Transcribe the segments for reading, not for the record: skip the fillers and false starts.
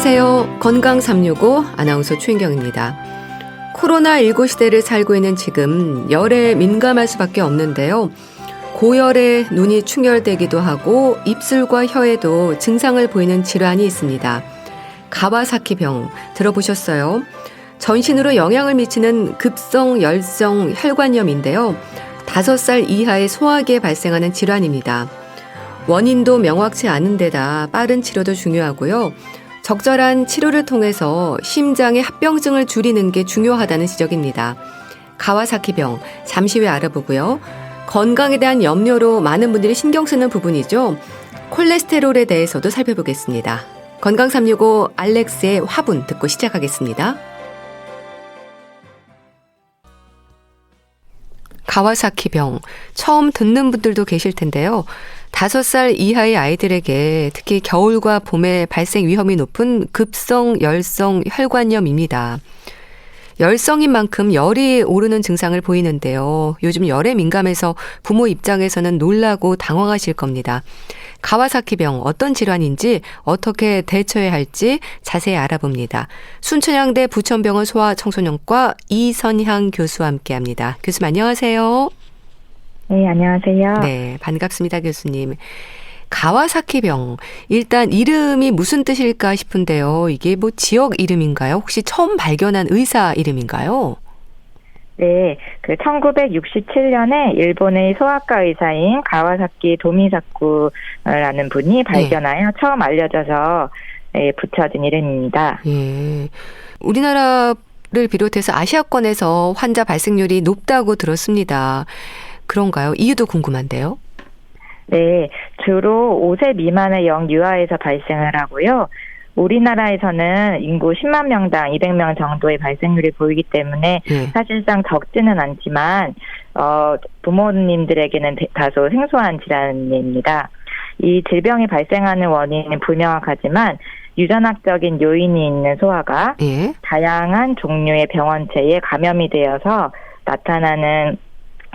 안녕하세요. 건강 365 아나운서 최인경입니다. 코로나19 시대를 살고 있는 지금 열에 민감할 수밖에 없는데요. 고열에 눈이 충혈되기도 하고 입술과 혀에도 증상을 보이는 질환이 있습니다. 가와사키병 들어보셨어요? 전신으로 영향을 미치는 급성 열성 혈관염인데요. 5살 이하의 소아기에 발생하는 질환입니다. 원인도 명확치 않은 데다 빠른 치료도 중요하고요. 적절한 치료를 통해서 심장의 합병증을 줄이는 게 중요하다는 지적입니다. 가와사키병 잠시 후에 알아보고요. 건강에 대한 염려로 많은 분들이 신경 쓰는 부분이죠. 콜레스테롤에 대해서도 살펴보겠습니다. 건강 365 알렉스의 화분 듣고 시작하겠습니다. 가와사키병 처음 듣는 분들도 계실 텐데요. 5살 이하의 아이들에게 특히 겨울과 봄에 발생 위험이 높은 급성 열성 혈관염입니다. 열성인 만큼 열이 오르는 증상을 보이는데요. 요즘 열에 민감해서 부모 입장에서는 놀라고 당황하실 겁니다. 가와사키병 어떤 질환인지 어떻게 대처해야 할지 자세히 알아봅니다. 순천향대 부천병원 소아청소년과 이선향 교수와 함께합니다. 교수님 안녕하세요. 네, 안녕하세요. 네, 반갑습니다, 교수님. 가와사키병, 일단 이름이 무슨 뜻일까 싶은데요. 이게 뭐 지역 이름인가요? 혹시 처음 발견한 의사 이름인가요? 네, 1967년에 일본의 소아과 의사인 가와사키 도미사쿠라는 분이 발견하여 처음 알려져서 붙여진 이름입니다. 예. 우리나라를 비롯해서 아시아권에서 환자 발생률이 높다고 들었습니다. 그런가요? 이유도 궁금한데요. 네, 주로 5세 미만의 영유아에서 발생을 하고요. 우리나라에서는 인구 10만 명당 200명 정도의 발생률이 보이기 때문에 사실상 적지는 않지만 부모님들에게는 다소 생소한 질환입니다. 이 질병이 발생하는 원인은 불명확하지만 유전학적인 요인이 있는 소아가 다양한 종류의 병원체에 감염이 되어서 나타나는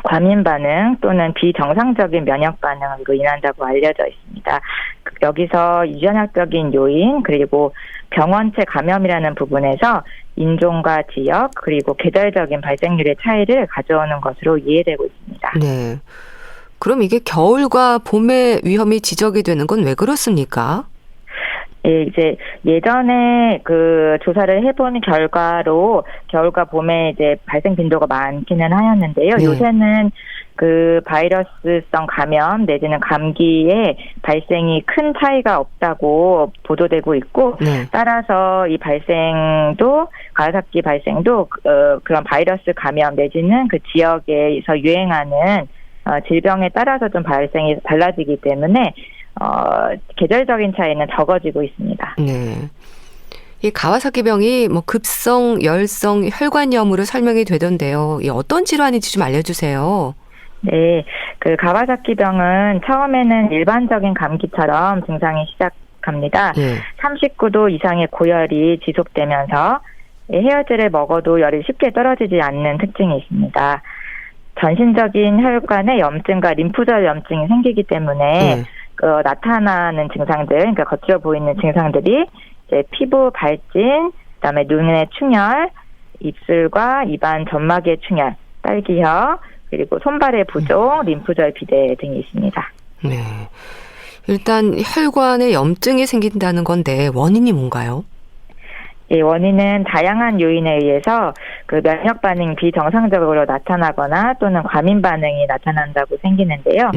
과민 반응 또는 비정상적인 면역 반응으로 인한다고 알려져 있습니다. 여기서 유전학적인 요인 그리고 병원체 감염이라는 부분에서 인종과 지역 그리고 계절적인 발생률의 차이를 가져오는 것으로 이해되고 있습니다. 네. 그럼 이게 겨울과 봄에 위험이 지적이 되는 건 왜 그렇습니까? 예, 이제 예전에 조사를 해본 결과로 겨울과 봄에 이제 발생 빈도가 많기는 하였는데요. 요새는 바이러스성 감염 내지는 감기에 발생이 큰 차이가 없다고 보도되고 있고, 따라서 이 발생도, 가와사키 발생도, 그런 바이러스 감염 내지는 그 지역에서 유행하는, 질병에 따라서 좀 발생이 달라지기 때문에, 계절적인 차이는 적어지고 있습니다. 네. 이 가와사키병이 급성 열성 혈관염으로 설명이 되던데요. 이 어떤 질환인지 좀 알려주세요. 네, 가와사키병은 처음에는 일반적인 감기처럼 증상이 시작합니다. 39도 이상의 고열이 지속되면서 해열제를 먹어도 열이 쉽게 떨어지지 않는 특징이 있습니다. 전신적인 혈관에 염증과 림프절 염증이 생기기 때문에 나타나는 증상들, 그러니까 거칠어 보이는 증상들이 이제 피부 발진, 그다음에 눈의 충혈, 입술과 입안 점막의 충혈, 딸기혀, 그리고 손발의 부종, 림프절 비대 등이 있습니다. 네. 일단 혈관에 염증이 생긴다는 건데 원인이 뭔가요? 예, 원인은 다양한 요인에 의해서 면역 반응이 비정상적으로 나타나거나 또는 과민 반응이 나타난다고 생기는데요.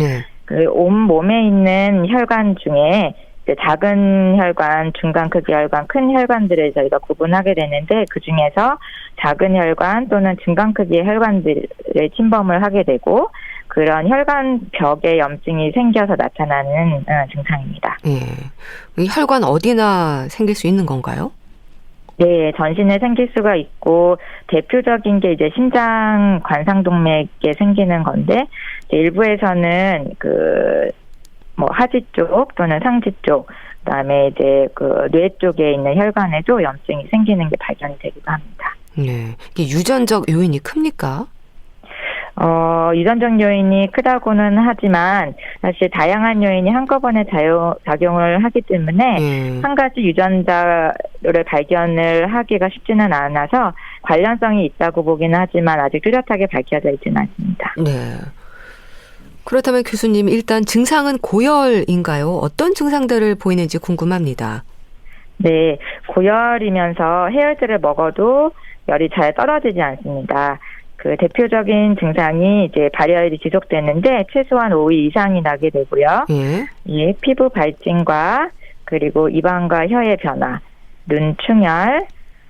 온 몸에 있는 혈관 중에 작은 혈관, 중간 크기 혈관, 큰 혈관들을 저희가 구분하게 되는데 그 중에서 작은 혈관 또는 중간 크기의 혈관들을 침범을 하게 되고 그런 혈관 벽에 염증이 생겨서 나타나는 증상입니다. 이 혈관 어디나 생길 수 있는 건가요? 네, 전신에 생길 수가 있고 대표적인 게 이제 심장 관상동맥에 생기는 건데 일부에서는 하지 쪽 또는 상지 쪽, 그다음에 이제 뇌 쪽에 있는 혈관에도 염증이 생기는 게 발견이 되기도 합니다. 네, 이게 유전적 요인이 큽니까? 유전적 요인이 크다고는 하지만 사실 다양한 요인이 한꺼번에 작용을 하기 때문에 한 가지 유전자를 발견을 하기가 쉽지는 않아서 관련성이 있다고 보기는 하지만 아직 뚜렷하게 밝혀져 있지는 않습니다. 네. 그렇다면 교수님, 일단 증상은 고열인가요? 어떤 증상들을 보이는지 궁금합니다. 네, 고열이면서 해열제를 먹어도 열이 잘 떨어지지 않습니다. 그 대표적인 증상이 이제 발열이 지속되는데 최소한 5일 이상이 나게 되고요. 예, 피부 발진과 그리고 입안과 혀의 변화, 눈 충혈,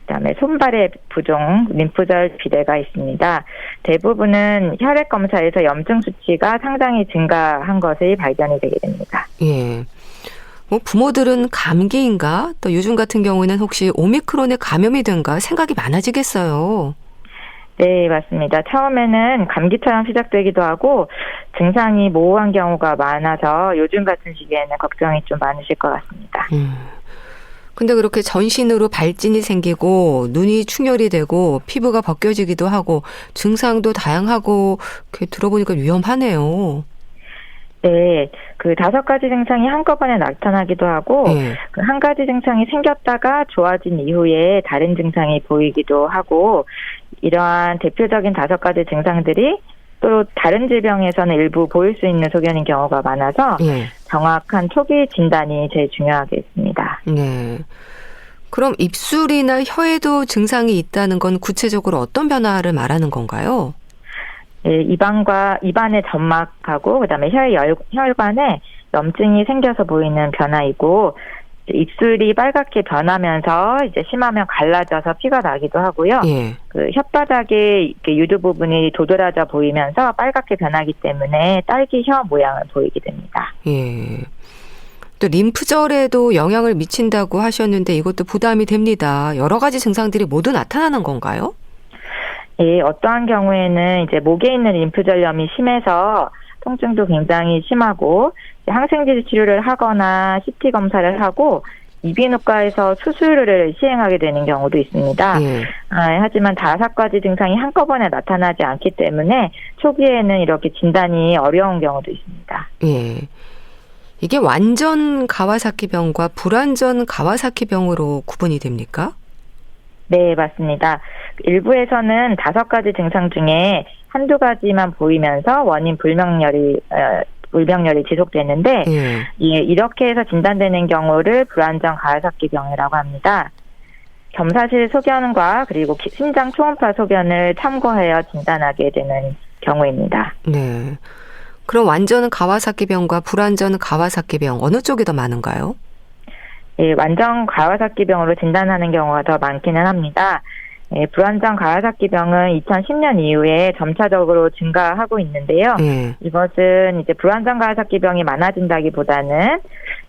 그다음에 손발의 부종, 림프절 비대가 있습니다. 대부분은 혈액 검사에서 염증 수치가 상당히 증가한 것이 발견이 되게 됩니다. 예. 뭐 부모들은 감기인가? 또 요즘 같은 경우에는 혹시 오미크론에 감염이 된가 생각이 많아지겠어요. 네, 맞습니다. 처음에는 감기처럼 시작되기도 하고 증상이 모호한 경우가 많아서 요즘 같은 시기에는 걱정이 좀 많으실 것 같습니다. 근데 그렇게 전신으로 발진이 생기고 눈이 충혈이 되고 피부가 벗겨지기도 하고 증상도 다양하고 이렇게 들어보니까 위험하네요. 네, 그 5가지 증상이 한꺼번에 나타나기도 하고 그 한 가지 증상이 생겼다가 좋아진 이후에 다른 증상이 보이기도 하고 이러한 대표적인 5가지 증상들이 또 다른 질병에서는 일부 보일 수 있는 소견인 경우가 많아서 정확한 초기 진단이 제일 중요하겠습니다. 네. 그럼 입술이나 혀에도 증상이 있다는 건 구체적으로 어떤 변화를 말하는 건가요? 네, 입안의 점막하고 그다음에 혀의 혈관에 염증이 생겨서 보이는 변화이고 입술이 빨갛게 변하면서 이제 심하면 갈라져서 피가 나기도 하고요. 그 혓바닥에 이렇게 유두 부분이 도드라져 보이면서 빨갛게 변하기 때문에 딸기 혀 모양을 보이게 됩니다. 예. 또 림프절에도 영향을 미친다고 하셨는데 이것도 부담이 됩니다. 여러 가지 증상들이 모두 나타나는 건가요? 예, 어떠한 경우에는 이제 목에 있는 림프절염이 심해서 통증도 굉장히 심하고 항생제 치료를 하거나 CT 검사를 하고 이비인후과에서 수술을 시행하게 되는 경우도 있습니다. 하지만 5가지 증상이 한꺼번에 나타나지 않기 때문에 초기에는 이렇게 진단이 어려운 경우도 있습니다. 예. 이게 완전 가와사키병과 불완전 가와사키병으로 구분이 됩니까? 네, 맞습니다. 일부에서는 5가지 증상 중에 한두 가지만 보이면서 원인 불명열이 지속되는데 이렇게 해서 진단되는 경우를 불완전 가와사키병이라고 합니다. 검사실 소견과 그리고 심장 초음파 소견을 참고하여 진단하게 되는 경우입니다. 네. 그럼 완전 가와사키병과 불완전 가와사키병 어느 쪽이 더 많은가요? 예, 완전 가와사키병으로 진단하는 경우가 더 많기는 합니다. 예, 불완전 가와사키병은 2010년 이후에 점차적으로 증가하고 있는데요. 이것은 이제 불완전 가와사키병이 많아진다기보다는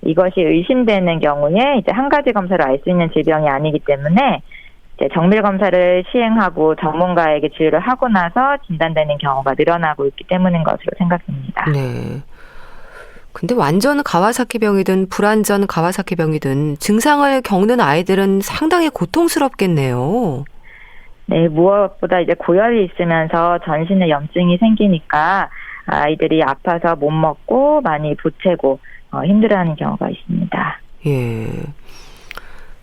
이것이 의심되는 경우에 이제 한 가지 검사로 알 수 있는 질병이 아니기 때문에 이제 정밀 검사를 시행하고 전문가에게 진료를 하고 나서 진단되는 경우가 늘어나고 있기 때문인 것으로 생각됩니다. 네. 근데 완전 가와사키병이든 불완전 가와사키병이든 증상을 겪는 아이들은 상당히 고통스럽겠네요. 네, 무엇보다 이제 고열이 있으면서 전신에 염증이 생기니까 아이들이 아파서 못 먹고 많이 보채고 힘들어하는 경우가 있습니다. 예.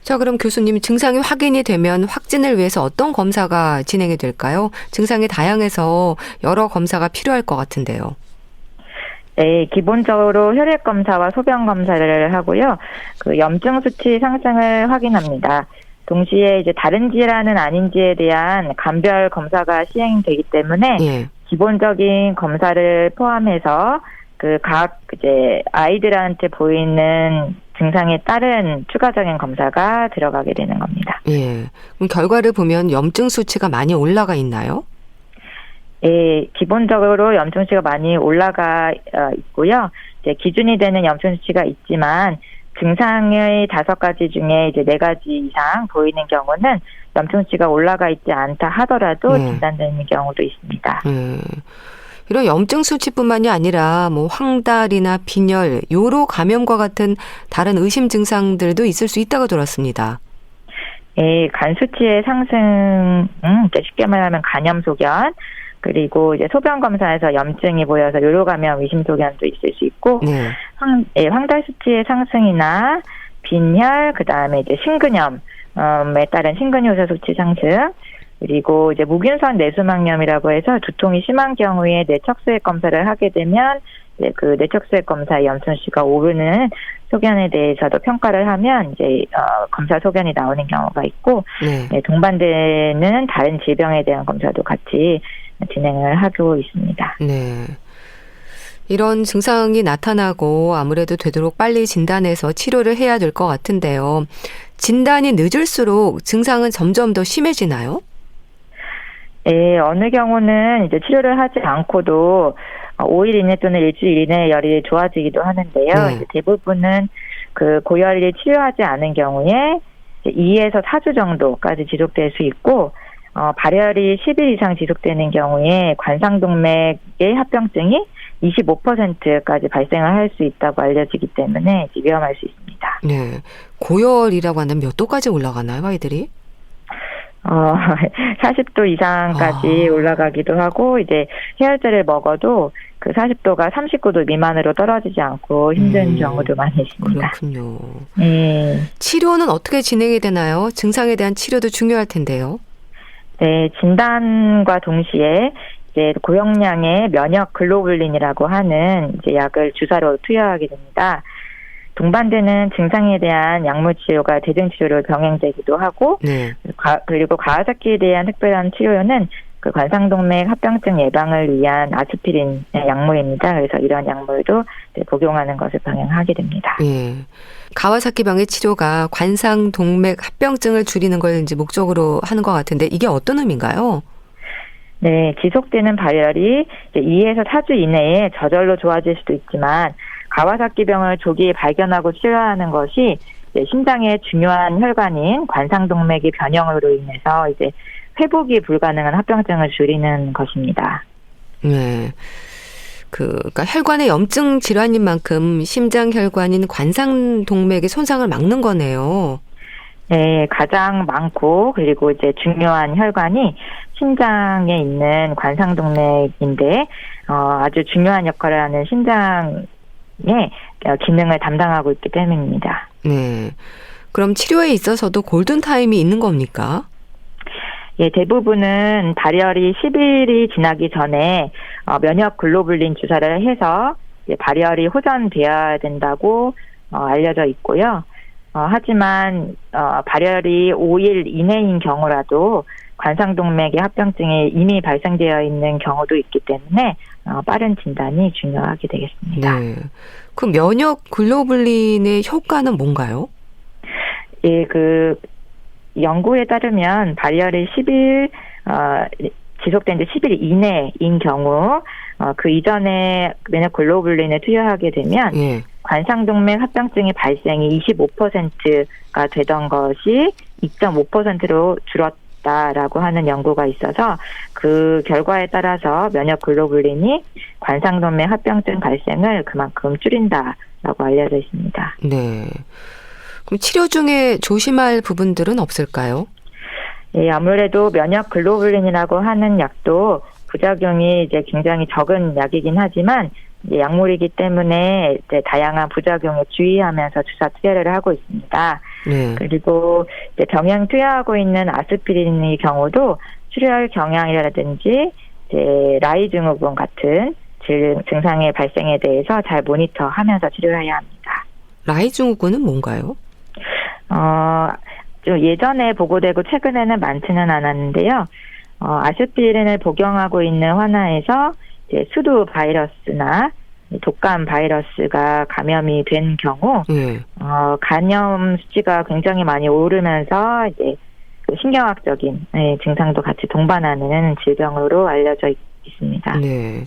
자, 그럼 교수님, 증상이 확인이 되면 확진을 위해서 어떤 검사가 진행이 될까요? 증상이 다양해서 여러 검사가 필요할 것 같은데요. 네, 기본적으로 혈액 검사와 소변 검사를 하고요. 그 염증 수치 상승을 확인합니다. 동시에 이제 다른 질환은 아닌지에 대한 감별 검사가 시행되기 때문에 기본적인 검사를 포함해서 그 각 이제 아이들한테 보이는 증상에 따른 추가적인 검사가 들어가게 되는 겁니다. 예. 그럼 결과를 보면 염증 수치가 많이 올라가 있나요? 예, 기본적으로 염증 수치가 많이 올라가 있고요. 이제 기준이 되는 염증 수치가 있지만 증상의 5가지 중에 이제 4가지 이상 보이는 경우는 염증 수치가 올라가 있지 않다 하더라도 진단되는 경우도 있습니다. 이런 염증 수치뿐만이 아니라 뭐 황달이나 빈혈, 요로 감염과 같은 다른 의심 증상들도 있을 수 있다고 들었습니다. 예, 간 수치의 상승, 쉽게 말하면 간염 소견, 그리고 이제 소변 검사에서 염증이 보여서 요로감염 의심 소견도 있을 수 있고, 네. 황달 수치의 상승이나 빈혈, 그 다음에 이제 신근염에 따른 신근효소 수치 상승, 그리고 이제 무균성 내수막염이라고 해서 두통이 심한 경우에 뇌척수액 검사를 하게 되면 그 뇌척수액 검사의 염증치가 오르는 소견에 대해서도 평가를 하면 이제 검사 소견이 나오는 경우가 있고, 네. 동반되는 다른 질병에 대한 검사도 같이 진행을 하고 있습니다. 네. 이런 증상이 나타나고 아무래도 되도록 빨리 진단해서 치료를 해야 될 것 같은데요. 진단이 늦을수록 증상은 점점 더 심해지나요? 네, 어느 경우는 이제 치료를 하지 않고도 5일 이내 또는 일주일 이내에 열이 좋아지기도 하는데요. 네. 이제 대부분은 그 고열이 치료하지 않은 경우에 2에서 4주 정도까지 지속될 수 있고, 발열이 10일 이상 지속되는 경우에 관상동맥의 합병증이 25%까지 발생을 할 수 있다고 알려지기 때문에 위험할 수 있습니다. 네. 고열이라고 하면 몇 도까지 올라가나요, 아이들이? 40도 이상까지 올라가기도 하고, 이제 해열제를 먹어도 그 40도가 39도 미만으로 떨어지지 않고 힘든 경우도 많이 있습니다. 그렇군요. 네. 치료는 어떻게 진행이 되나요? 증상에 대한 치료도 중요할 텐데요. 네, 진단과 동시에 이제 고용량의 면역 글로불린이라고 하는 이제 약을 주사로 투여하게 됩니다. 동반되는 증상에 대한 약물 치료가 대증 치료로 병행되기도 하고, 네. 그리고 가와사키에 대한 특별한 치료는 그 관상동맥 합병증 예방을 위한 아스피린 약물입니다. 그래서 이런 약물도 복용하는 것을 병행하게 됩니다. 예. 가와사키병의 치료가 관상동맥 합병증을 줄이는 걸 이제 목적으로 하는 것 같은데 이게 어떤 의미인가요? 네, 지속되는 발열이 2에서 4주 이내에 저절로 좋아질 수도 있지만, 가와사키병을 조기에 발견하고 치료하는 것이 심장의 중요한 혈관인 관상동맥의 변형으로 인해서 이제 회복이 불가능한 합병증을 줄이는 것입니다. 네. 그러니까 혈관의 염증 질환인 만큼 심장 혈관인 관상동맥의 손상을 막는 거네요. 네, 가장 많고 그리고 이제 중요한 혈관이 심장에 있는 관상동맥인데, 아주 중요한 역할을 하는 심장의 기능을 담당하고 있기 때문입니다. 네. 그럼 치료에 있어서도 골든타임이 있는 겁니까? 예, 대부분은 발열이 10일이 지나기 전에 면역 글로불린 주사를 해서 발열이 호전되어야 된다고 알려져 있고요. 하지만 발열이 5일 이내인 경우라도 관상동맥의 합병증이 이미 발생되어 있는 경우도 있기 때문에 빠른 진단이 중요하게 되겠습니다. 네. 그 면역 글로불린의 효과는 뭔가요? 예, 그 연구에 따르면 발열이 10일 지속된 지 10일 이내인 경우 그 이전에 면역 글로불린을 투여하게 되면 예. 관상동맥 합병증의 발생이 25%가 되던 것이 2.5%로 줄었다라고 하는 연구가 있어서 그 결과에 따라서 면역 글로불린이 관상동맥 합병증 발생을 그만큼 줄인다라고 알려져 있습니다. 네. 그럼 치료 중에 조심할 부분들은 없을까요? 예, 아무래도 면역 글로불린이라고 하는 약도 부작용이 이제 굉장히 적은 약이긴 하지만 이제 약물이기 때문에 이제 다양한 부작용에 주의하면서 주사 투여를 하고 있습니다. 네. 그리고 이제 병행 투여하고 있는 아스피린의 경우도 출혈 경향이라든지 이제 라이 증후군 같은 증상의 발생에 대해서 잘 모니터하면서 치료해야 합니다. 라이 증후군은 뭔가요? 좀 예전에 보고되고 최근에는 많지는 않았는데요. 아스피린을 복용하고 있는 환아에서 이제 수두 바이러스나 독감 바이러스가 감염이 된 경우, 간염 수치가 굉장히 많이 오르면서 이제 신경학적인 증상도 같이 동반하는 질병으로 알려져 있습니다. 네.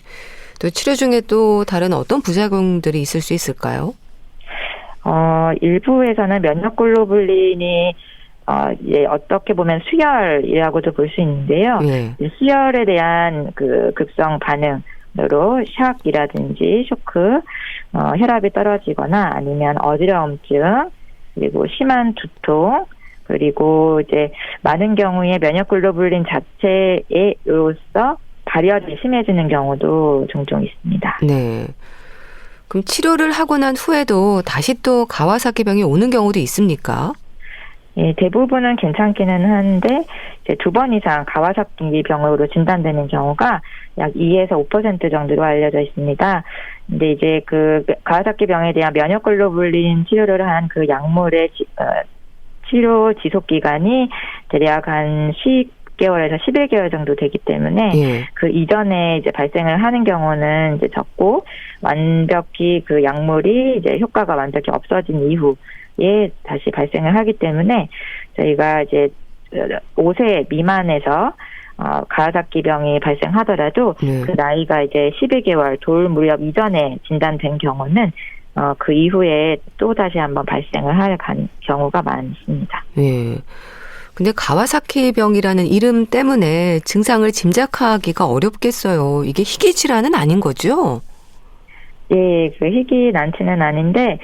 또 치료 중에 또 다른 어떤 부작용들이 있을 수 있을까요? 일부에서는 면역 글로불린이 어떻게 보면 수혈이라고도 볼 수 있는데요. 수혈에 대한 그 급성 반응으로 샥이라든지 쇼크, 혈압이 떨어지거나 아니면 어지러움증, 그리고 심한 두통, 그리고 이제 많은 경우에 면역 글로불린 자체로서 발열이 심해지는 경우도 종종 있습니다. 네. 그럼 치료를 하고 난 후에도 다시 또 가와사키병이 오는 경우도 있습니까? 예, 대부분은 괜찮기는 한데 이제 2번 이상 가와사키병으로 진단되는 경우가 약 2에서 5% 정도로 알려져 있습니다. 근데 이제 그 가와사키병에 대한 면역글로불린 치료를 한 그 약물의 치료 지속 기간이 대략 한 10개월에서 11개월 정도 되기 때문에 그 이전에 이제 발생을 하는 경우는 이제 적고 완벽히 그 약물이 이제 효과가 완벽히 없어진 이후에 다시 발생을 하기 때문에 저희가 이제 5세 미만에서 가와사키병이 발생하더라도 그 나이가 이제 12개월 돌 무렵 이전에 진단된 경우는 그 이후에 또 다시 한번 발생을 할 경우가 많습니다. 네. 근데 가와사키병이라는 이름 때문에 증상을 짐작하기가 어렵겠어요. 이게 희귀 질환은 아닌 거죠? 예, 그 희귀 난치는 아닌데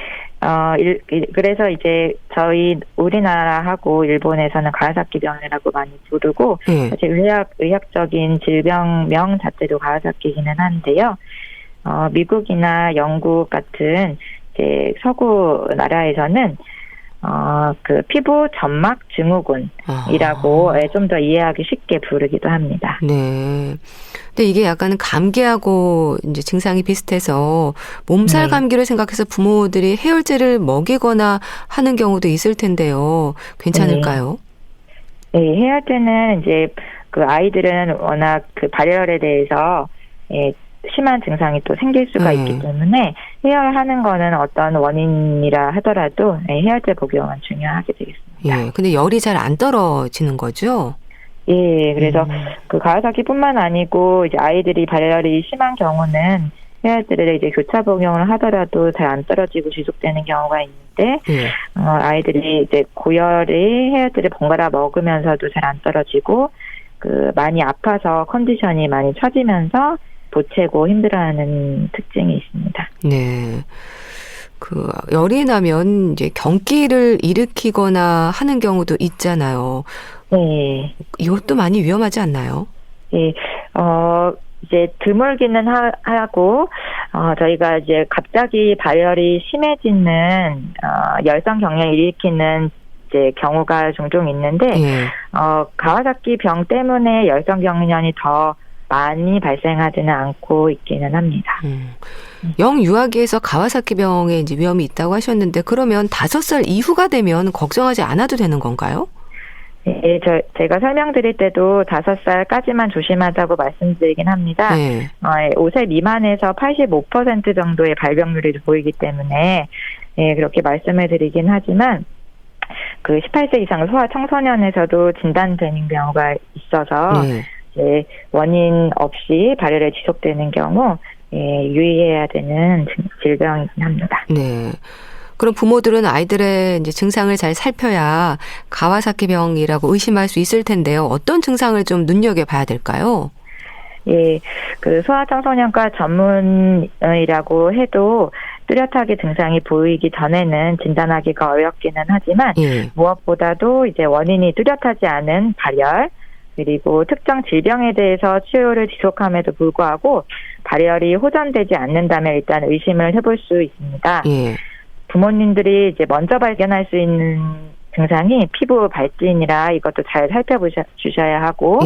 그래서 이제 저희 우리나라하고 일본에서는 가와사키병이라고 많이 부르고 사실 의학적인 질병명 자체도 가와사키기는 한데요. 미국이나 영국 같은 이제 서구 나라에서는 그 피부 점막 증후군이라고 좀 더 이해하기 쉽게 부르기도 합니다. 네. 근데 이게 약간 감기하고 이제 증상이 비슷해서 몸살 감기를 생각해서 부모들이 해열제를 먹이거나 하는 경우도 있을 텐데요. 괜찮을까요? 네, 해열제는 이제 그 아이들은 워낙 그 발열에 대해서 심한 증상이 또 생길 수가 있기 때문에 해열하는 거는 어떤 원인이라 하더라도 해열제 복용은 중요하게 되겠습니다. 예, 근데 열이 잘 안 떨어지는 거죠? 예, 그래서 그 가와사키뿐만 아니고 이제 아이들이 발열이 심한 경우는 해열제를 이제 교차 복용을 하더라도 잘 안 떨어지고 지속되는 경우가 있는데 아이들이 이제 고열의 해열제를 번갈아 먹으면서도 잘 안 떨어지고 그 많이 아파서 컨디션이 많이 처지면서 보채고 힘들어하는 특징이 있습니다. 네. 그 열이 나면 이제 경기를 일으키거나 하는 경우도 있잖아요. 네. 이것도 많이 위험하지 않나요? 예. 이제 드물기는 하고 저희가 이제 갑자기 발열이 심해지는 열성 경련을 일으키는 이제 경우가 종종 있는데 가와사키 병 때문에 열성 경련이 더 많이 발생하지는 않고 있기는 합니다. 영유아기에서 가와사키병에 이제 위험이 있다고 하셨는데 그러면 5살 이후가 되면 걱정하지 않아도 되는 건가요? 네, 제가 설명드릴 때도 5살까지만 조심하자고 말씀드리긴 합니다. 5세 미만에서 85% 정도의 발병률이 보이기 때문에 그렇게 말씀을 드리긴 하지만 그 18세 이상 소아 청소년에서도 진단되는 경우가 있어서 원인 없이 발열이 지속되는 경우 유의해야 되는 질병이긴 합니다. 네. 그럼 부모들은 아이들의 이제 증상을 잘 살펴야 가와사키병이라고 의심할 수 있을 텐데요. 어떤 증상을 좀 눈여겨봐야 될까요? 예, 그 소아청소년과 전문이라고 해도 뚜렷하게 증상이 보이기 전에는 진단하기가 어렵기는 하지만 무엇보다도 이제 원인이 뚜렷하지 않은 발열 그리고 특정 질병에 대해서 치료를 지속함에도 불구하고 발열이 호전되지 않는다면 일단 의심을 해볼 수 있습니다. 부모님들이 이제 먼저 발견할 수 있는 증상이 피부 발진이라 이것도 잘 살펴주셔야 하고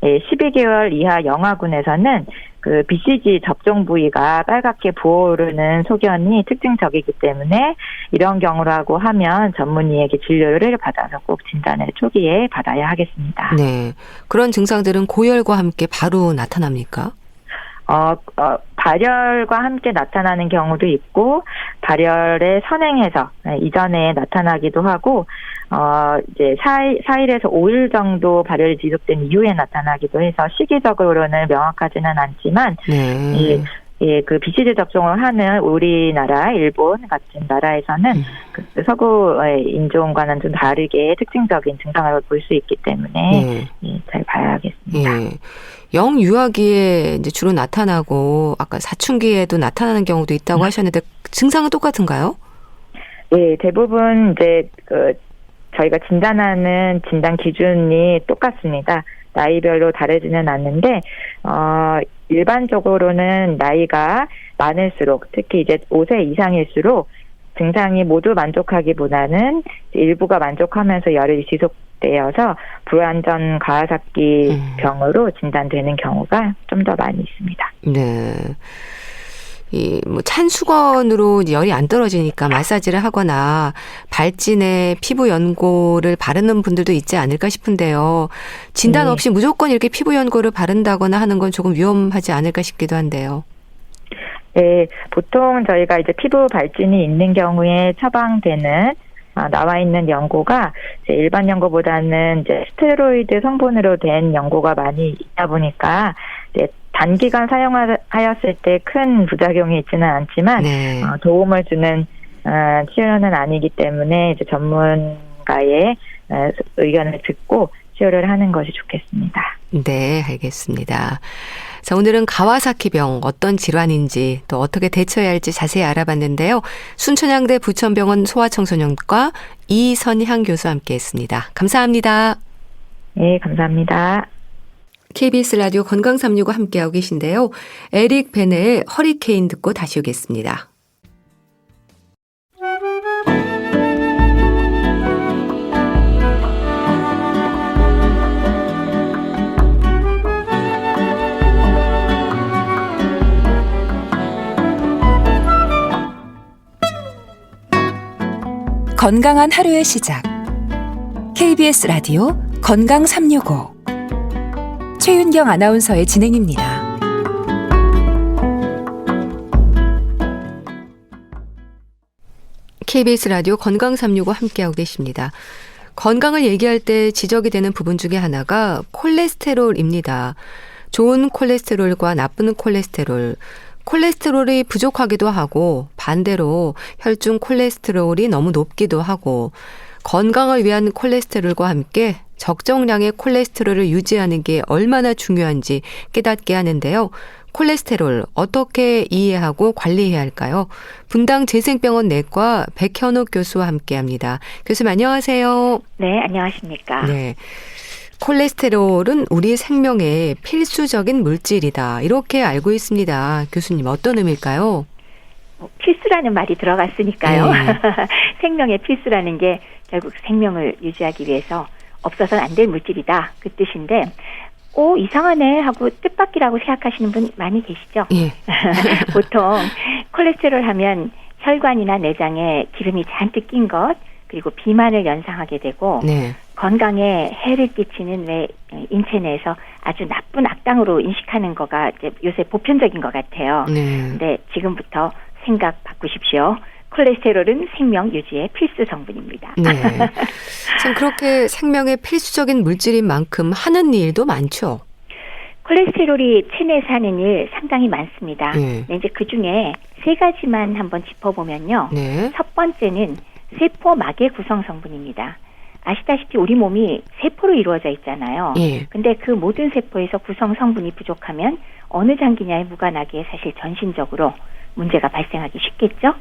12개월 이하 영아군에서는 그 BCG 접종 부위가 빨갛게 부어오르는 소견이 특징적이기 때문에 이런 경우라고 하면 전문의에게 진료를 받아서 꼭 진단을 초기에 받아야 하겠습니다. 네, 그런 증상들은 고열과 함께 바로 나타납니까? 발열과 함께 나타나는 경우도 있고 발열에 선행해서 이전에 나타나기도 하고 이제 4일에서 5일 정도 발열이 지속된 이후에 나타나기도 해서 시기적으로는 명확하지는 않지만 그 BCG 접종을 하는 우리나라, 일본 같은 나라에서는 그 서구 인종과는 좀 다르게 특징적인 증상을 볼 수 있기 때문에 잘 봐야겠습니다. 영유아기에 이제 주로 나타나고 아까 사춘기에도 나타나는 경우도 있다고 하셨는데 증상은 똑같은가요? 예, 대부분 이제 그 저희가 진단하는 진단 기준이 똑같습니다. 나이별로 다르지는 않는데 일반적으로는 나이가 많을수록 특히 이제 5세 이상일수록 증상이 모두 만족하기보다는 일부가 만족하면서 열이 지속되어서 불완전 가와사키병으로 진단되는 경우가 좀 더 많이 있습니다. 네. 찬 수건으로 열이 안 떨어지니까 마사지를 하거나 발진에 피부 연고를 바르는 분들도 있지 않을까 싶은데요. 진단 없이 무조건 이렇게 피부 연고를 바른다거나 하는 건 조금 위험하지 않을까 싶기도 한데요. 네, 보통 저희가 이제 피부 발진이 있는 경우에 처방되는 나와 있는 연고가 이제 일반 연고보다는 이제 스테로이드 성분으로 된 연고가 많이 있다 보니까 이제 단기간 사용하였을 때 큰 부작용이 있지는 않지만 네. 도움을 주는 치료는 아니기 때문에 이제 전문가의 의견을 듣고 치료를 하는 것이 좋겠습니다. 네, 알겠습니다. 자, 오늘은 가와사키병 어떤 질환인지 또 어떻게 대처해야 할지 자세히 알아봤는데요. 순천향대 부천병원 소아청소년과 이선향 교수와 함께했습니다. 감사합니다. 네, 감사합니다. KBS 라디오 건강365 함께하고 계신데요. 에릭 베네의 허리케인 듣고 다시 오겠습니다. 건강한 하루의 시작. KBS 라디오 건강365 최윤경 아나운서의 진행입니다. KBS 라디오 건강365 함께하고 계십니다. 건강을 얘기할 때 지적이 되는 부분 중에 하나가 콜레스테롤입니다. 좋은 콜레스테롤과 나쁜 콜레스테롤. 콜레스테롤이 부족하기도 하고 반대로 혈중 콜레스테롤이 너무 높기도 하고 건강을 위한 콜레스테롤과 함께 적정량의 콜레스테롤을 유지하는 게 얼마나 중요한지 깨닫게 하는데요. 콜레스테롤 어떻게 이해하고 관리해야 할까요? 분당 재생병원 내과 백현옥 교수와 함께합니다. 교수님 안녕하세요. 네, 안녕하십니까. 네. 콜레스테롤은 우리 생명의 필수적인 물질이다. 이렇게 알고 있습니다. 교수님 어떤 의미일까요? 필수라는 말이 들어갔으니까요. 네. 생명의 필수라는 게 결국 생명을 유지하기 위해서 없어서는 안 될 물질이다. 그 뜻인데 이상하네 하고 뜻밖이라고 생각하시는 분 많이 계시죠? 예. 보통 콜레스테롤 하면 혈관이나 내장에 기름이 잔뜩 낀 것, 그리고 비만을 연상하게 되고 네. 건강에 해를 끼치는 인체 내에서 아주 나쁜 악당으로 인식하는 거가 이제 요새 보편적인 것 같아요. 네. 근데 지금부터 생각 바꾸십시오. 콜레스테롤은 생명 유지의 필수 성분입니다. 네. 참 그렇게 생명의 필수적인 물질인 만큼 하는 일도 많죠. 콜레스테롤이 체내에서 하는 일 상당히 많습니다. 네. 네, 이제 그중에 세 가지만 한번 짚어보면요. 네. 첫 번째는 세포막의 구성 성분입니다. 아시다시피 우리 몸이 세포로 이루어져 있잖아요. 예. 근데 그 모든 세포에서 구성 성분이 부족하면 어느 장기냐에 무관하게 사실 전신적으로 문제가 발생하기 쉽겠죠.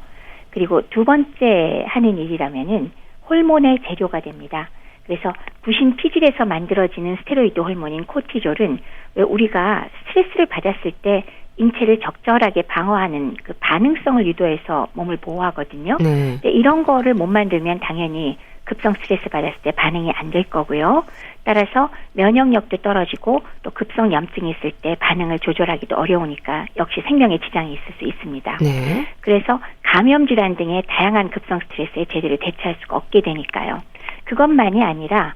그리고 두 번째 하는 일이라면은 호르몬의 재료가 됩니다. 그래서 부신 피질에서 만들어지는 스테로이드 호르몬인 코티졸은 왜 우리가 스트레스를 받았을 때 인체를 적절하게 방어하는 그 반응성을 유도해서 몸을 보호하거든요. 네. 근데 이런 거를 못 만들면 당연히 급성 스트레스 받았을 때 반응이 안 될 거고요. 따라서 면역력도 떨어지고 또 급성 염증이 있을 때 반응을 조절하기도 어려우니까 역시 생명에 지장이 있을 수 있습니다. 네. 그래서 감염 질환 등의 다양한 급성 스트레스에 제대로 대처할 수가 없게 되니까요. 그것만이 아니라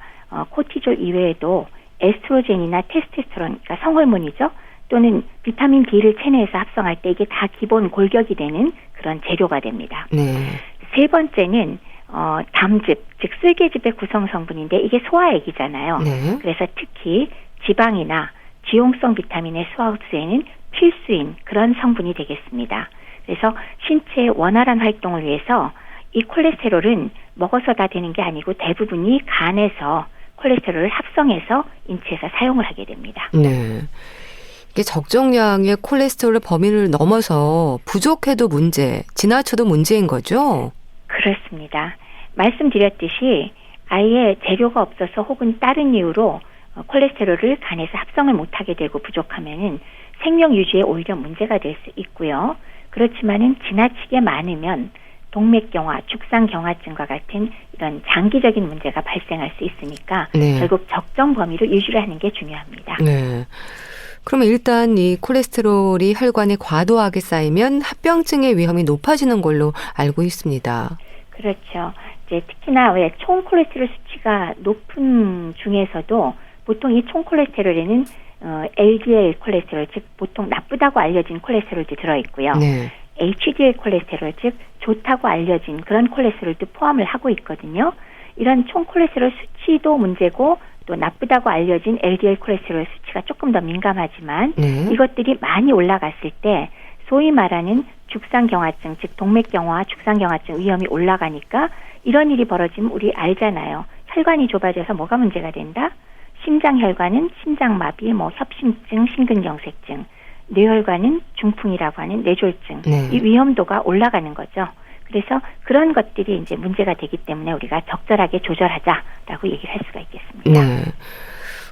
코티졸 이외에도 에스트로겐이나 테스토스테론, 그러니까 성호르몬이죠. 또는 비타민 D를 체내에서 합성할 때 이게 다 기본 골격이 되는 그런 재료가 됩니다. 네. 세 번째는 담즙, 즉 쓸개즙의 구성 성분인데 이게 소화액이잖아요. 네. 그래서 특히 지방이나 지용성 비타민의 소화 흡수에는 필수인 그런 성분이 되겠습니다. 그래서 신체의 원활한 활동을 위해서 이 콜레스테롤은 먹어서 다 되는 게 아니고 대부분이 간에서 콜레스테롤을 합성해서 인체에서 사용을 하게 됩니다. 네. 이게 적정량의 콜레스테롤 범위를 넘어서 부족해도 문제, 지나쳐도 문제인 거죠? 그렇습니다. 말씀드렸듯이 아예 재료가 없어서 혹은 다른 이유로 콜레스테롤을 간에서 합성을 못하게 되고 부족하면은 생명 유지에 오히려 문제가 될 수 있고요. 그렇지만은 지나치게 많으면 동맥경화, 죽상경화증과 같은 이런 장기적인 문제가 발생할 수 있으니까 네. 결국 적정 범위를 유지를 하는 게 중요합니다. 네. 그러면 일단 이 콜레스테롤이 혈관에 과도하게 쌓이면 합병증의 위험이 높아지는 걸로 알고 있습니다. 그렇죠. 이제 특히나 왜 총 콜레스테롤 수치가 높은 중에서도 보통 이 총 콜레스테롤에는 LDL 콜레스테롤, 즉 보통 나쁘다고 알려진 콜레스테롤도 들어있고요. 네. HDL 콜레스테롤, 즉 좋다고 알려진 그런 콜레스테롤도 포함을 하고 있거든요. 이런 총 콜레스테롤 수치도 문제고 또 나쁘다고 알려진 LDL 콜레스테롤 수치가 조금 더 민감하지만 네. 이것들이 많이 올라갔을 때 소위 말하는 죽상경화증, 즉 동맥경화와 죽상경화증 위험이 올라가니까 이런 일이 벌어지면 우리 알잖아요. 혈관이 좁아져서 뭐가 문제가 된다? 심장혈관은 심장마비, 협심증, 심근경색증, 뇌혈관은 중풍이라고 하는 뇌졸중, 네. 이 위험도가 올라가는 거죠. 그래서 그런 것들이 이제 문제가 되기 때문에 우리가 적절하게 조절하자라고 얘기를 할 수가 있겠습니다. 네.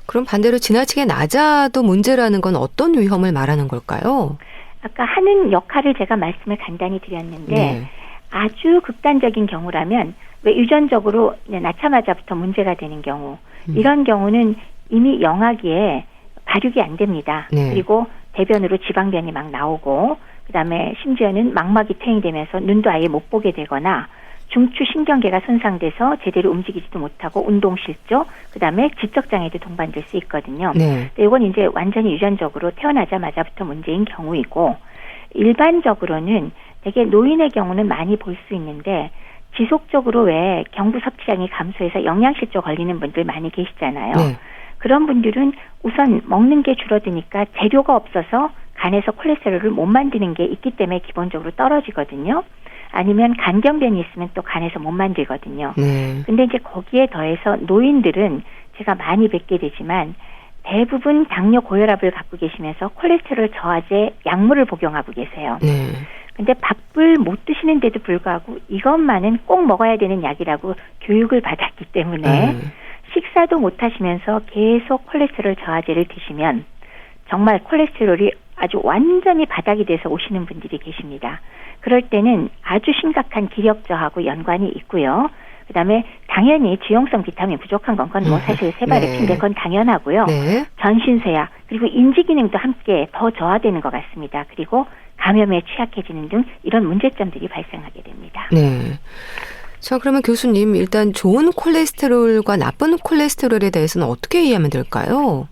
그럼 반대로 지나치게 낮아도 문제라는 건 어떤 위험을 말하는 걸까요? 아까 하는 역할을 제가 말씀을 간단히 드렸는데 네. 아주 극단적인 경우라면 왜 유전적으로 낳자마자부터 문제가 되는 경우 이런 경우는 이미 영아기에 발육이 안 됩니다. 네. 그리고 대변으로 지방변이 막 나오고 그다음에 심지어는 망막이 퇴행되면서 눈도 아예 못 보게 되거나 중추 신경계가 손상돼서 제대로 움직이지도 못하고 운동실조, 그다음에 지적장애도 동반될 수 있거든요. 네. 이건 이제 완전히 유전적으로 태어나자마자부터 문제인 경우이고 일반적으로는 되게 노인의 경우는 많이 볼 수 있는데 지속적으로 왜 경부 섭취량이 감소해서 영양실조 걸리는 분들 많이 계시잖아요. 네. 그런 분들은 우선 먹는 게 줄어드니까 재료가 없어서 간에서 콜레스테롤을 못 만드는 게 있기 때문에 기본적으로 떨어지거든요. 아니면 간경변이 있으면 또 간에서 못 만들거든요. 네. 근데 이제 거기에 더해서 노인들은 제가 많이 뵙게 되지만 대부분 당뇨 고혈압을 갖고 계시면서 콜레스테롤 저하제 약물을 복용하고 계세요. 네. 근데 밥을 못 드시는데도 불구하고 이것만은 꼭 먹어야 되는 약이라고 교육을 받았기 때문에 식사도 못 하시면서 계속 콜레스테롤 저하제를 드시면 정말 콜레스테롤이 아주 완전히 바닥이 돼서 오시는 분들이 계십니다. 그럴 때는 아주 심각한 기력 저하하고 연관이 있고요. 그다음에 당연히 지용성 비타민 부족한 건 그건 뭐 사실 세발의 피인데 그건 당연하고요. 네. 전신쇠약 그리고 인지 기능도 함께 더 저하되는 것 같습니다. 그리고 감염에 취약해지는 등 이런 문제점들이 발생하게 됩니다. 네. 자, 그러면 교수님 일단 좋은 콜레스테롤과 나쁜 콜레스테롤에 대해서는 어떻게 이해하면 될까요?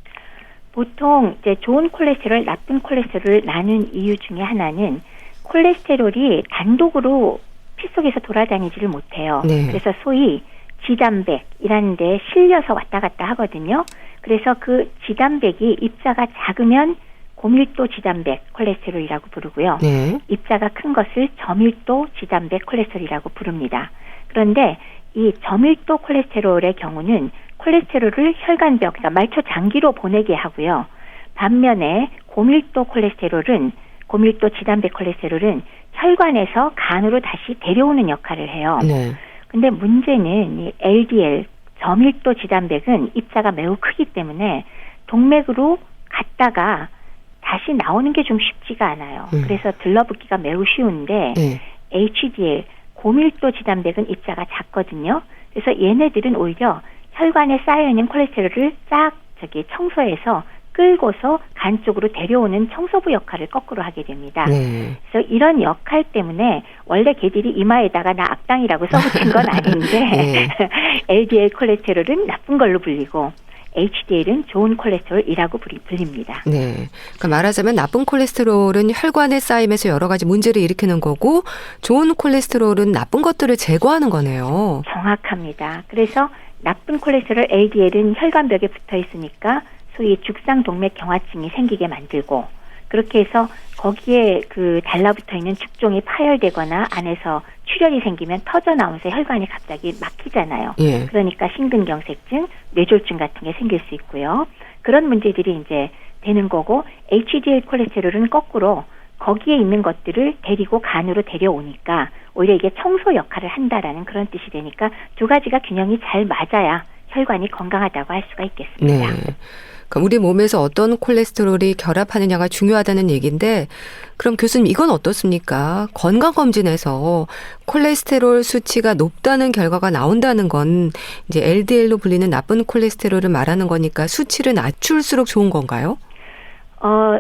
보통 이제 좋은 콜레스테롤, 나쁜 콜레스테롤을 나눈 이유 중에 하나는 콜레스테롤이 단독으로 피 속에서 돌아다니지를 못해요. 네. 그래서 소위 지단백이라는 데 실려서 왔다 갔다 하거든요. 그래서 그 지단백이 입자가 작으면 고밀도 지단백 콜레스테롤이라고 부르고요. 네. 입자가 큰 것을 저밀도 지단백 콜레스테롤이라고 부릅니다. 그런데 이 저밀도 콜레스테롤의 경우는 콜레스테롤을 혈관벽, 그러니까 말초 장기로 보내게 하고요. 반면에 고밀도 콜레스테롤은, 고밀도 지단백 콜레스테롤은 혈관에서 간으로 다시 데려오는 역할을 해요. 네. 근데 문제는 이 LDL, 저밀도 지단백은 입자가 매우 크기 때문에 동맥으로 갔다가 다시 나오는 게 좀 쉽지가 않아요. 그래서 들러붙기가 매우 쉬운데 네. HDL, 고밀도 지단백은 입자가 작거든요. 그래서 얘네들은 오히려 혈관에 쌓여있는 콜레스테롤을 쫙 청소해서 끌고서 간 쪽으로 데려오는 청소부 역할을 거꾸로 하게 됩니다. 네. 그래서 이런 역할 때문에 원래 걔들이 이마에다가 나 악당이라고 써붙인 건 아닌데 네. LDL 콜레스테롤은 나쁜 걸로 불리고 HDL은 좋은 콜레스테롤이라고 불립니다. 네. 그러니까 말하자면 나쁜 콜레스테롤은 혈관에 쌓이면서 여러 가지 문제를 일으키는 거고 좋은 콜레스테롤은 나쁜 것들을 제거하는 거네요. 정확합니다. 그래서 나쁜 콜레스테롤 LDL은 혈관벽에 붙어 있으니까 소위 죽상동맥 경화증이 생기게 만들고 그렇게 해서 거기에 그 달라붙어 있는 죽종이 파열되거나 안에서 출혈이 생기면 터져 나오면서 혈관이 갑자기 막히잖아요. 예. 그러니까 심근경색증, 뇌졸중 같은 게 생길 수 있고요. 그런 문제들이 이제 되는 거고 HDL 콜레스테롤은 거꾸로 거기에 있는 것들을 데리고 간으로 데려오니까 오히려 이게 청소 역할을 한다라는 그런 뜻이 되니까 두 가지가 균형이 잘 맞아야 혈관이 건강하다고 할 수가 있겠습니다. 네. 그러니까 우리 몸에서 어떤 콜레스테롤이 결합하느냐가 중요하다는 얘기인데 그럼 교수님 이건 어떻습니까? 건강검진에서 콜레스테롤 수치가 높다는 결과가 나온다는 건 이제 LDL로 불리는 나쁜 콜레스테롤을 말하는 거니까 수치를 낮출수록 좋은 건가요?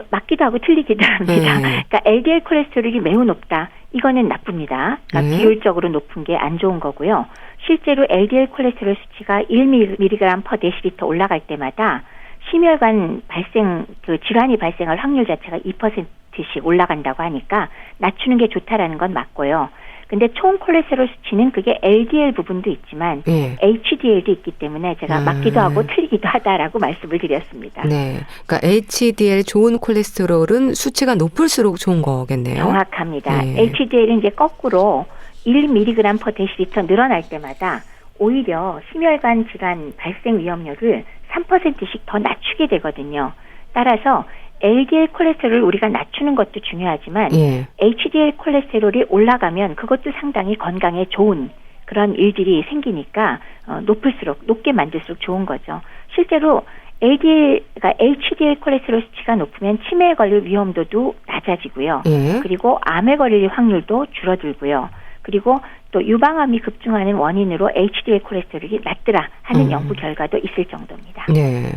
맞기도 하고 틀리기도 합니다. 그러니까 LDL 콜레스테롤이 매우 높다. 이거는 나쁩니다. 그러니까 비율적으로 높은 게 안 좋은 거고요. 실제로 LDL 콜레스테롤 수치가 1mg/dL 올라갈 때마다 심혈관 발생, 질환이 발생할 확률 자체가 2%씩 올라간다고 하니까 낮추는 게 좋다라는 건 맞고요. 근데 총 콜레스테롤 수치는 그게 LDL 부분도 있지만 HDL도 있기 때문에 제가 맞기도 하고 틀리기도 하다라고 말씀을 드렸습니다. 네, 그러니까 HDL 좋은 콜레스테롤은 수치가 높을수록 좋은 거겠네요. 정확합니다. HDL은 이제 거꾸로 1mg/dL 늘어날 때마다 오히려 심혈관 질환 발생 위험률을 3%씩 더 낮추게 되거든요. 따라서 LDL 콜레스테롤을 우리가 낮추는 것도 중요하지만 HDL 콜레스테롤이 올라가면 그것도 상당히 건강에 좋은 그런 일들이 생기니까 높게 만들수록 좋은 거죠. 실제로 그러니까 HDL 콜레스테롤 수치가 높으면 치매에 걸릴 위험도도 낮아지고요. 그리고 암에 걸릴 확률도 줄어들고요. 그리고 또 유방암이 급증하는 원인으로 HDL 콜레스테롤이 낮더라 하는 연구 결과도 있을 정도입니다. 네.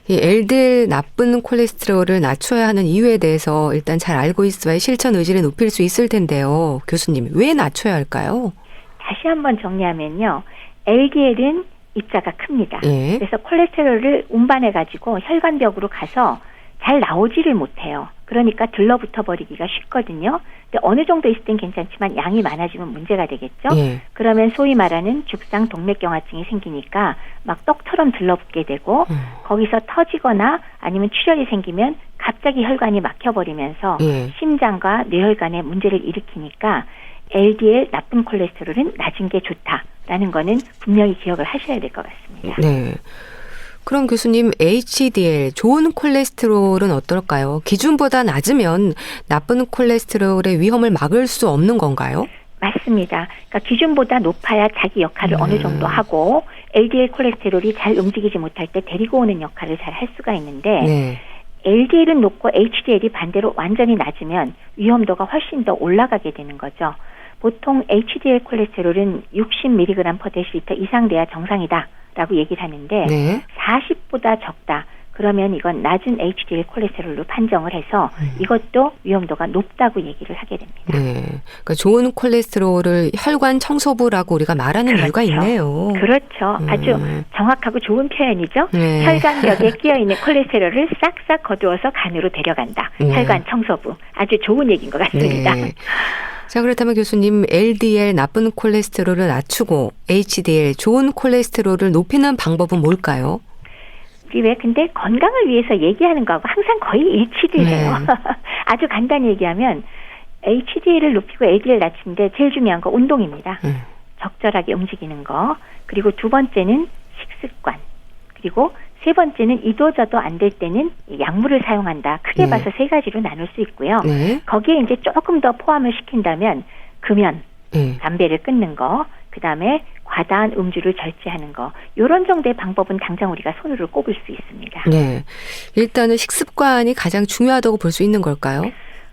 이 LDL 나쁜 콜레스테롤을 낮춰야 하는 이유에 대해서 일단 잘 알고 있어야 실천 의지를 높일 수 있을 텐데요. 교수님, 왜 낮춰야 할까요? 다시 한번 정리하면요. LDL은 입자가 큽니다. 그래서 콜레스테롤을 운반해가지고 혈관벽으로 가서 잘 나오지를 못해요. 그러니까 들러붙어 버리기가 쉽거든요. 근데 어느 정도 있을 땐 괜찮지만 양이 많아지면 문제가 되겠죠. 그러면 소위 말하는 죽상 동맥경화증이 생기니까 막 떡처럼 들러붙게 되고 거기서 터지거나 아니면 출혈이 생기면 갑자기 혈관이 막혀버리면서 심장과 뇌혈관에 문제를 일으키니까 LDL 나쁜 콜레스테롤은 낮은 게 좋다라는 거는 분명히 기억을 하셔야 될 것 같습니다. 네. 그럼 교수님, HDL, 좋은 콜레스테롤은 어떨까요? 기준보다 낮으면 나쁜 콜레스테롤의 위험을 막을 수 없는 건가요? 맞습니다. 그러니까 기준보다 높아야 자기 역할을 어느 정도 하고 LDL 콜레스테롤이 잘 움직이지 못할 때 데리고 오는 역할을 잘 할 수가 있는데 LDL은 높고 HDL이 반대로 완전히 낮으면 위험도가 훨씬 더 올라가게 되는 거죠. 보통 HDL 콜레스테롤은 60mg/dL 이상 돼야 정상이다라고 얘기를 하는데 40보다 적다. 그러면 이건 낮은 HDL 콜레스테롤로 판정을 해서 이것도 위험도가 높다고 얘기를 하게 됩니다. 네, 그러니까 좋은 콜레스테롤을 혈관 청소부라고 우리가 말하는 이유가 있네요. 그렇죠. 아주 정확하고 좋은 표현이죠. 혈관벽에 끼어있는 콜레스테롤을 싹싹 거두어서 간으로 데려간다. 혈관 청소부. 아주 좋은 얘기인 것 같습니다. 자, 그렇다면 교수님, LDL 나쁜 콜레스테롤을 낮추고 HDL 좋은 콜레스테롤을 높이는 방법은 뭘까요? 왜 근데 건강을 위해서 얘기하는 거하고 항상 거의 일치돼요. 아주 간단히 얘기하면 HDL을 높이고 LDL 낮추는데 제일 중요한 거 운동입니다. 적절하게 움직이는 거. 그리고 두 번째는 식습관. 그리고 세 번째는 이도저도 안 될 때는 약물을 사용한다. 크게 봐서 세 가지로 나눌 수 있고요. 거기에 이제 조금 더 포함을 시킨다면 금연, 담배를 끊는 거, 그다음에 과다한 음주를 절제하는 거. 이런 정도의 방법은 당장 우리가 손으로 꼽을 수 있습니다. 네. 일단은 식습관이 가장 중요하다고 볼 수 있는 걸까요?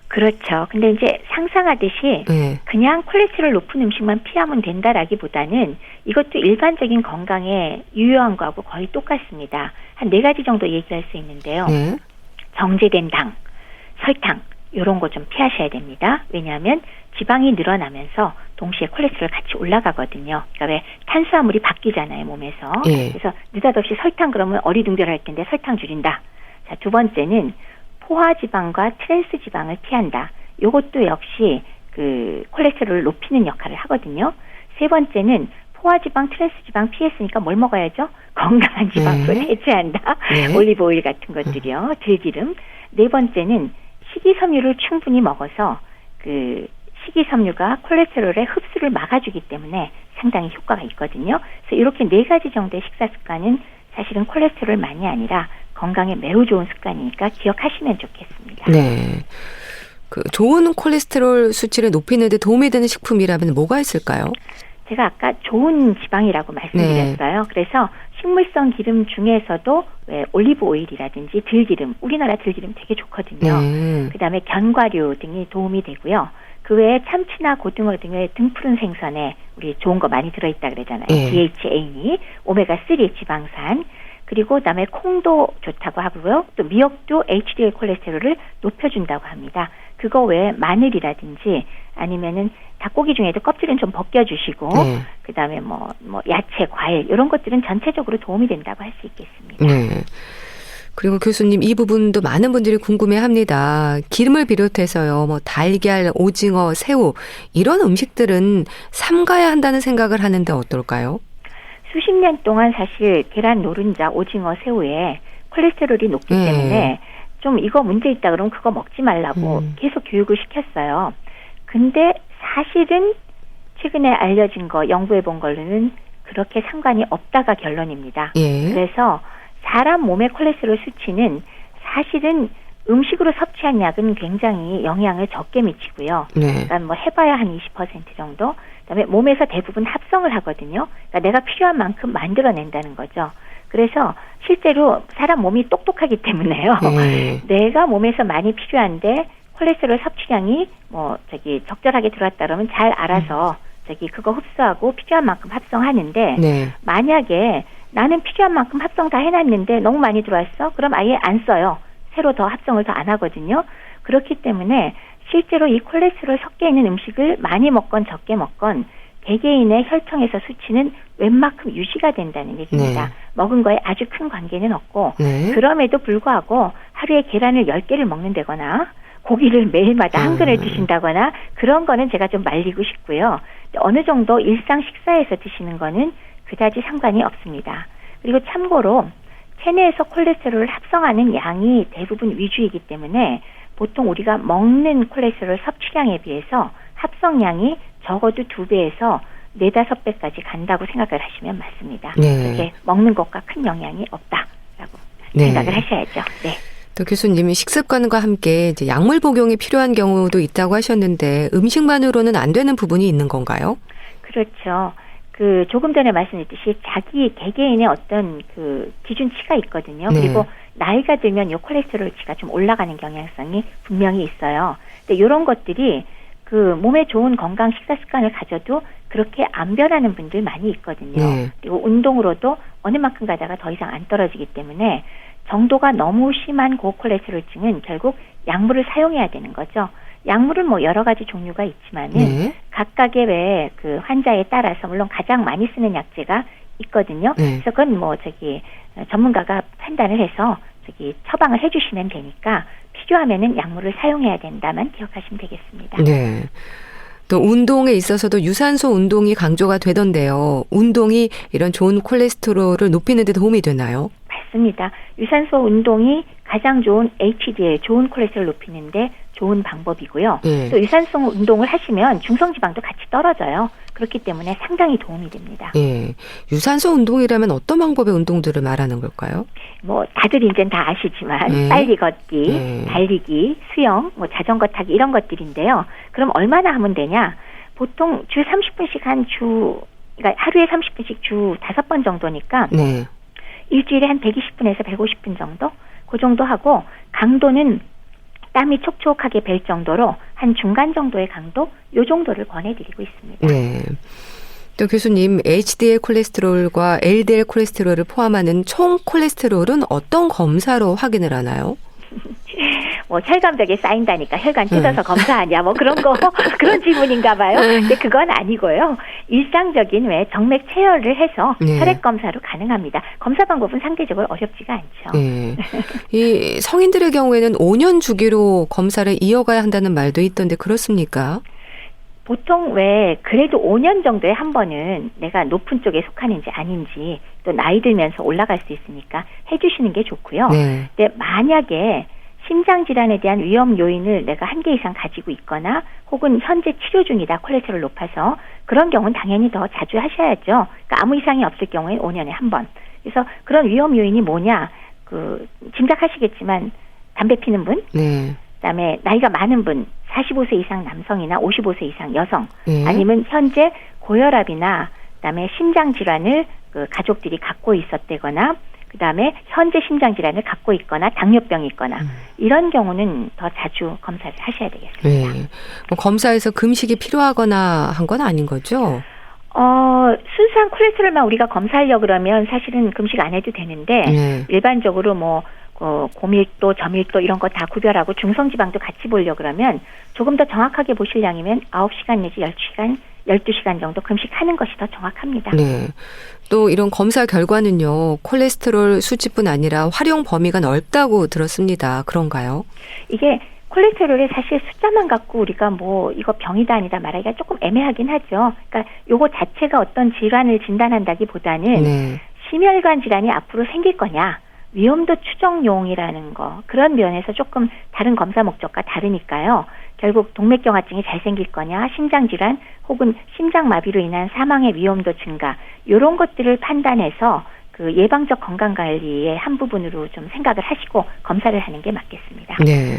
그렇죠. 근데 이제 상상하듯이 그냥 콜레스테롤 높은 음식만 피하면 된다라기보다는 이것도 일반적인 건강에 유효한 거하고 거의 똑같습니다. 한 4가지 정도 얘기할 수 있는데요. 정제된 당, 설탕 이런 거 좀 피하셔야 됩니다. 왜냐하면 지방이 늘어나면서 동시에 콜레스테롤 같이 올라가거든요. 그러니까 왜 탄수화물이 바뀌잖아요, 몸에서. 그래서 느닷없이 설탕 그러면 어리둥절할 텐데 설탕 줄인다. 자, 두 번째는 포화지방과 트랜스지방을 피한다. 이것도 역시 그 콜레스테롤을 높이는 역할을 하거든요. 세 번째는 포화지방, 트랜스지방 피했으니까 뭘 먹어야죠? 건강한 지방을 해체한다. 올리브 오일 같은 것들이요. 들기름. 네 번째는 식이섬유를 충분히 먹어서 그 식이섬유가 콜레스테롤의 흡수를 막아주기 때문에 상당히 효과가 있거든요. 그래서 이렇게 4가지 정도의 식사 습관은 사실은 콜레스테롤만이 아니라 건강에 매우 좋은 습관이니까 기억하시면 좋겠습니다. 네. 그 좋은 콜레스테롤 수치를 높이는 데 도움이 되는 식품이라면 뭐가 있을까요? 제가 아까 좋은 지방이라고 말씀드렸어요. 그래서 식물성 기름 중에서도 왜 올리브 오일이라든지 들기름, 우리나라 들기름 되게 좋거든요. 그다음에 견과류 등이 도움이 되고요. 그 외에 참치나 고등어 등의 등푸른 생선에 우리 좋은 거 많이 들어있다 그러잖아요. DHA니, 오메가3 지방산, 그리고 그다음에 콩도 좋다고 하고요. 또 미역도 HDL 콜레스테롤을 높여준다고 합니다. 그거 외에 마늘이라든지 아니면은 닭고기 중에도 껍질은 좀 벗겨주시고 그다음에 뭐 야채, 과일 이런 것들은 전체적으로 도움이 된다고 할 수 있겠습니다. 네. 그리고 교수님 이 부분도 많은 분들이 궁금해합니다. 기름을 비롯해서요, 뭐 달걀, 오징어, 새우 이런 음식들은 삼가야 한다는 생각을 하는데 어떨까요? 수십 년 동안 사실 계란, 노른자, 오징어, 새우에 콜레스테롤이 높기 때문에 좀 이거 문제 있다 그러면 그거 먹지 말라고 계속 교육을 시켰어요. 근데 사실은 최근에 알려진 거, 연구해 본 걸로는 그렇게 상관이 없다가 결론입니다. 그래서 사람 몸의 콜레스테롤 수치는 사실은 음식으로 섭취한 약은 굉장히 영향을 적게 미치고요. 그러니까 뭐 해봐야 한 20% 정도. 그다음에 몸에서 대부분 합성을 하거든요. 그러니까 내가 필요한 만큼 만들어낸다는 거죠. 그래서 실제로 사람 몸이 똑똑하기 때문에요. 내가 몸에서 많이 필요한데 콜레스테롤 섭취량이 적절하게 들어왔다 그러면 잘 알아서 그거 흡수하고 필요한 만큼 합성하는데 만약에 나는 필요한 만큼 합성 다 해놨는데 너무 많이 들어왔어? 그럼 아예 안 써요. 새로 더 합성을 더 안 하거든요. 그렇기 때문에 실제로 이 콜레스테롤 섞여 있는 음식을 많이 먹건 적게 먹건 개개인의 혈청에서 수치는 웬만큼 유지가 된다는 얘기입니다. 먹은 거에 아주 큰 관계는 없고 그럼에도 불구하고 하루에 계란을 10개를 먹는다거나 고기를 매일마다 한 그릇 드신다거나 그런 거는 제가 좀 말리고 싶고요. 어느 정도 일상 식사에서 드시는 거는 그다지 상관이 없습니다. 그리고 참고로 체내에서 콜레스테롤을 합성하는 양이 대부분 위주이기 때문에 보통 우리가 먹는 콜레스테롤 섭취량에 비해서 합성량이 적어도 2배에서 4-5배까지 간다고 생각을 하시면 맞습니다. 그렇게 먹는 것과 큰 영향이 없다라고 생각을 하셔야죠. 또 교수님이 식습관과 함께 이제 약물 복용이 필요한 경우도 있다고 하셨는데 음식만으로는 안 되는 부분이 있는 건가요? 그렇죠. 조금 전에 말씀드렸듯이 자기 개개인의 어떤 기준치가 있거든요. 그리고 나이가 들면 이 콜레스테롤치가 좀 올라가는 경향성이 분명히 있어요. 근데 이런 것들이 몸에 좋은 건강 식사 습관을 가져도 그렇게 안 변하는 분들 많이 있거든요. 그리고 운동으로도 어느 만큼 가다가 더 이상 안 떨어지기 때문에 정도가 너무 심한 고콜레스테롤증은 결국 약물을 사용해야 되는 거죠. 약물은 여러 가지 종류가 있지만은 각각의 왜 환자에 따라서 물론 가장 많이 쓰는 약제가 있거든요. 그래서 그건 전문가가 판단을 해서 처방을 해주시면 되니까 필요하면은 약물을 사용해야 된다만 기억하시면 되겠습니다. 또 운동에 있어서도 유산소 운동이 강조가 되던데요. 운동이 이런 좋은 콜레스테롤을 높이는 데 도움이 되나요? 맞습니다. 유산소 운동이 가장 좋은 HDL, 좋은 콜레스테롤 높이는데 좋은 방법이고요. 또 유산소 운동을 하시면 중성지방도 같이 떨어져요. 그렇기 때문에 상당히 도움이 됩니다. 유산소 운동이라면 어떤 방법의 운동들을 말하는 걸까요? 다들 이제는 다 아시지만 빨리 걷기, 달리기, 수영, 자전거 타기 이런 것들인데요. 그럼 얼마나 하면 되냐? 보통 주 30분씩 그러니까 하루에 30분씩 주 5번 정도니까 일주일에 한 120분에서 150분 정도? 그 정도 하고 강도는 땀이 촉촉하게 벨 정도로 한 중간 정도의 강도 요 정도를 권해드리고 있습니다. 또 교수님 HDL 콜레스테롤과 LDL 콜레스테롤을 포함하는 총 콜레스테롤은 어떤 검사로 확인을 하나요? 혈관벽에 쌓인다니까 혈관 뜯어서 검사하냐 그런 거 그런 질문인가 봐요. 근데 그건 아니고요. 일상적인 왜 정맥 체열을 해서 혈액 검사로 가능합니다. 검사 방법은 상대적으로 어렵지가 않죠. 이 성인들의 경우에는 5년 주기로 검사를 이어가야 한다는 말도 있던데 그렇습니까? 보통 왜 그래도 5년 정도에 한 번은 내가 높은 쪽에 속하는지 아닌지 또 나이 들면서 올라갈 수 있으니까 해주시는 게 좋고요. 근데 만약에 심장질환에 대한 위험 요인을 내가 1개 이상 가지고 있거나 혹은 현재 치료 중이다 콜레스테롤 높아서 그런 경우는 당연히 더 자주 하셔야죠. 그러니까 아무 이상이 없을 경우에 5년에 한 번. 그래서 그런 위험 요인이 뭐냐 짐작하시겠지만 담배 피는 분, 그다음에 나이가 많은 분, 45세 이상 남성이나 55세 이상 여성, 예. 아니면 현재 고혈압이나 그다음에 심장 질환을 그 가족들이 갖고 있었다거나, 그다음에 현재 심장 질환을 갖고 있거나 당뇨병이 있거나 이런 경우는 더 자주 검사를 하셔야 되겠습니다. 네. 뭐 검사에서 금식이 필요하거나 한 건 아닌 거죠? 순수한 콜레스테롤만 우리가 검사하려고 그러면 사실은 금식 안 해도 되는데, 네. 일반적으로 뭐 고밀도, 저밀도 이런 거 다 구별하고 중성지방도 같이 보려고 그러면 조금 더 정확하게 보시려면 9시간 내지 12시간 정도 금식하는 것이 더 정확합니다. 네. 또 이런 검사 결과는요, 콜레스테롤 수치뿐 아니라 활용 범위가 넓다고 들었습니다. 그런가요? 이게 콜레스테롤이 사실 숫자만 갖고 우리가 뭐 이거 병이다 아니다 말하기가 조금 애매하긴 하죠. 그러니까 요거 자체가 어떤 질환을 진단한다기보다는 네. 심혈관 질환이 앞으로 생길 거냐, 위험도 추정용이라는 거, 그런 면에서 조금 다른 검사 목적과 다르니까요. 결국 동맥경화증이 잘 생길 거냐, 심장질환 혹은 심장마비로 인한 사망의 위험도 증가, 이런 것들을 판단해서 그 예방적 건강관리의 한 부분으로 좀 생각을 하시고 검사를 하는 게 맞겠습니다. 네.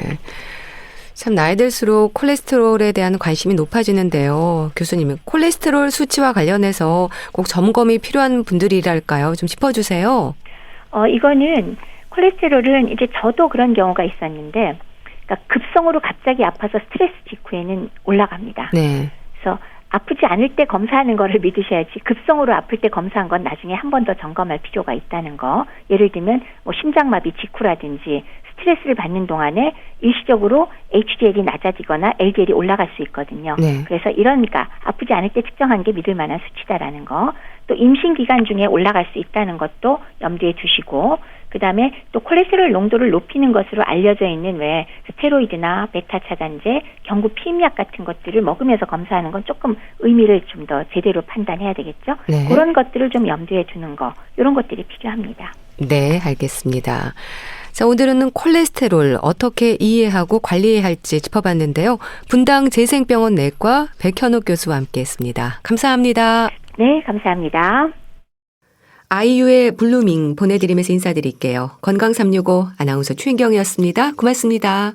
참 나이 들수록 콜레스테롤에 대한 관심이 높아지는데요. 교수님, 콜레스테롤 수치와 관련해서 꼭 점검이 필요한 분들이랄까요? 좀 짚어주세요. 이거는 콜레스테롤은 이제 저도 그런 경우가 있었는데, 그러니까 급성으로 갑자기 아파서 스트레스 직후에는 올라갑니다. 네. 그래서 아프지 않을 때 검사하는 거를 믿으셔야지, 급성으로 아플 때 검사한 건 나중에 한 번 더 점검할 필요가 있다는 거. 예를 들면 뭐 심장마비 직후라든지 스트레스를 받는 동안에 일시적으로 HDL이 낮아지거나 LDL이 올라갈 수 있거든요. 네. 그래서 그러니까 아프지 않을 때 측정한 게 믿을 만한 수치다라는 거. 또 임신 기간 중에 올라갈 수 있다는 것도 염두에 두시고, 그다음에 또 콜레스테롤 농도를 높이는 것으로 알려져 있는 왜 스테로이드나 베타 차단제, 경구 피임약 같은 것들을 먹으면서 검사하는 건 조금 의미를 좀 더 제대로 판단해야 되겠죠. 네. 그런 것들을 좀 염두에 두는 거, 이런 것들이 필요합니다. 네, 알겠습니다. 자, 오늘은 콜레스테롤 어떻게 이해하고 관리해야 할지 짚어봤는데요. 분당 재생병원 내과 백현옥 교수와 함께했습니다. 감사합니다. 네, 감사합니다. 아이유의 블루밍 보내드리면서 인사드릴게요. 건강365 아나운서 최인경이었습니다. 고맙습니다.